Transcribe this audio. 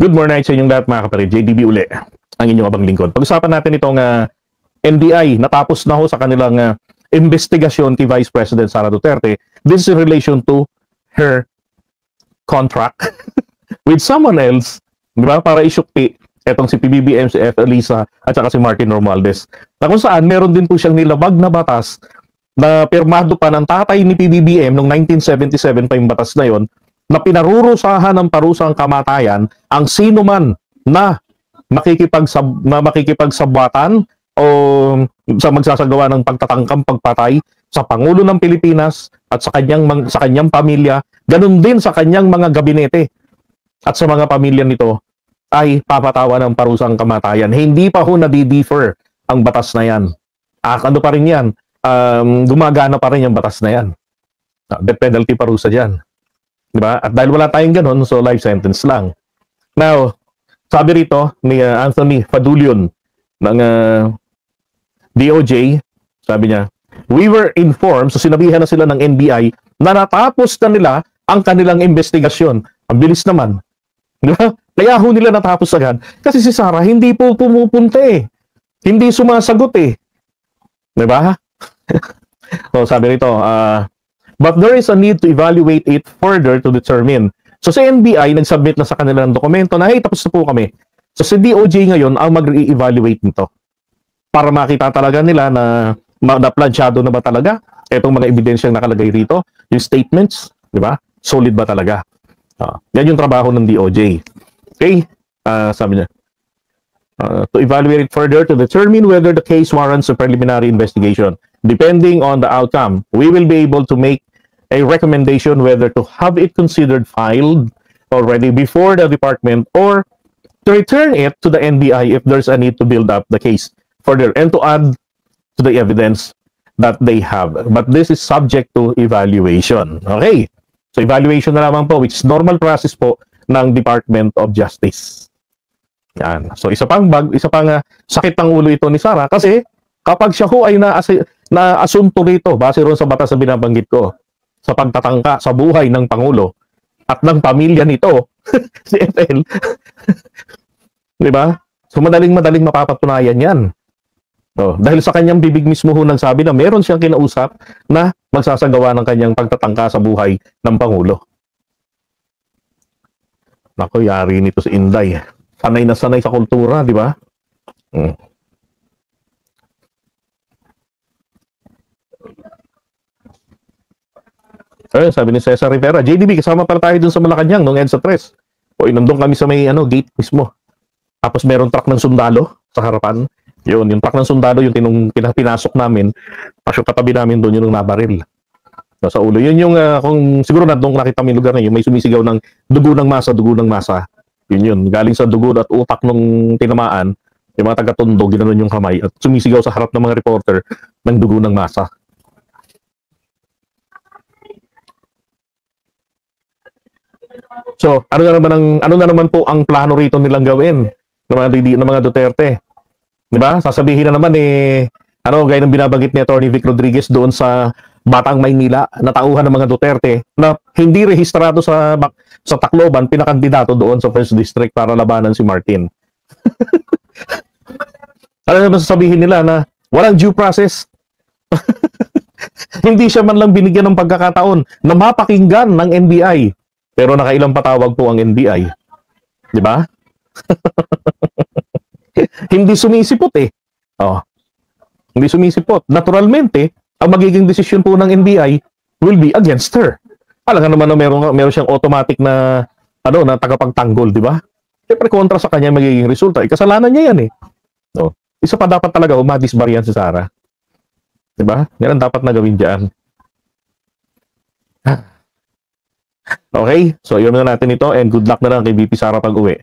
Good morning sa inyong lahat mga kapatid. JDB uli, ang inyong abang lingkod. Pag-usapan natin itong NBI. Natapos na ho sa kanilang investigasyon kay Vice President Sara Duterte. This is in relation to her contract with someone else, di ba? Para isyukti etong si PBBM, si F. Elisa, at saka si Martin Romualdez. Na kung saan, meron din po siyang nilabag na batas na pirmado pa ng tatay ni PBBM noong 1977 pa yung batas na yon, na pinarurusahan ng parusang kamatayan ang sino man na makikipagsabwatan o sa magsasagawa ng pagtatangkang pagpatay sa Pangulo ng Pilipinas at sa kanyang pamilya, ganun din sa kanyang mga gabinete at sa mga pamilya nito ay papatawa ng parusang kamatayan. Hindi pa ho nadi-defer ang batas na yan. Ano pa rin yan? Gumagana pa rin yung batas na yan. Death penalty parusa dyan. Diba? At dahil wala tayong ganun, so life sentence lang. Now, sabi rito ni Anthony Fadulion ng DOJ, sabi niya, we were informed, so sinabihan na sila ng NBI na natapos na nila ang kanilang investigasyon. Ang bilis naman. Diba? Kaya ho nila natapos agad. Kasi si Sara hindi po pumupunta eh. Hindi sumasagot eh. Diba? So sabi rito, but there is a need to evaluate it further to determine. So sa NBI, nag-submit na sa kanilang dokumento na, hey, tapos na po kami. So si DOJ ngayon ang mag-re-evaluate nito. Para makita talaga nila na planchado na ba talaga itong mga ebidensyang nakalagay rito, yung statements, di ba? Solid ba talaga? Yan yung trabaho ng DOJ. Okay? Sabi niya, to evaluate it further to determine whether the case warrants a preliminary investigation. Depending on the outcome, we will be able to make a recommendation whether to have it considered filed already before the department or to return it to the NBI if there's a need to build up the case further and to add to the evidence that they have. But this is subject to evaluation. Okay? So evaluation na lamang po, which is normal process po ng Department of Justice. Yan. So isa pang sakit ng ulo ito ni Sara kasi kapag siya ho ay naasunto rito base ron sa batas na binabanggit ko sa pagtatangka sa buhay ng Pangulo at ng pamilya nito, si FL, di ba? So madaling mapapatunayan yan. So, dahil sa kanyang bibig mismo ho nagsabi na meron siyang kinausap na magsasagawa ng kanyang pagtatangka sa buhay ng Pangulo. Naku, yari nito si Inday. Sanay na sanay sa kultura, di ba? Ayun, sabi ni Cesar Rivera, JDB, kasama pala tayo dun sa Malacanang nung EDSA 3. O inandong kami sa may gate mismo. Tapos meron truck ng sundalo sa harapan. Yun, yung truck ng sundalo, yung pinasok namin, pasok katabi namin doon, yung nabaril. Sa ulo. Yun yung, kung siguro na doon nakita mo yung lugar na yun, may sumisigaw ng dugo ng masa. Yun. Galing sa dugo at utak nung tinamaan, yung mga taga-tondo, ginanon yung kamay, at sumisigaw sa harap ng mga reporter ng dugo ng masa. So, ano na naman po ang plano rito nilang gawin ng mga Duterte? 'Di ba? Sasabihin na naman gaya ng binabanggit ni Attorney Vic Rodriguez doon sa Batang Maynila na tauhan ng mga Duterte na hindi rehistrado sa Tacloban, pinakandidato doon sa First District para labanan si Martin. Ano naman sasabihin nila na walang due process? Hindi siya man lang binigyan ng pagkakataon na mapakinggan ng NBI. Pero nakailang patawag po ang NBI. Di ba? Hindi sumisipot eh. Hindi sumisipot. Naturalmente, ang magiging desisyon po ng NBI will be against her. Alam nga naman na meron siyang automatic na tagapagtanggol, di ba? Siyempre kontra sa kanya magiging resulta. Kasalanan niya yan eh. Isa pa dapat talaga madisbaryan si Sara. Di ba? Yan ang dapat na gawin diyan. Okay, so yun na natin ito and good luck na lang kay BP Sara pag uwi.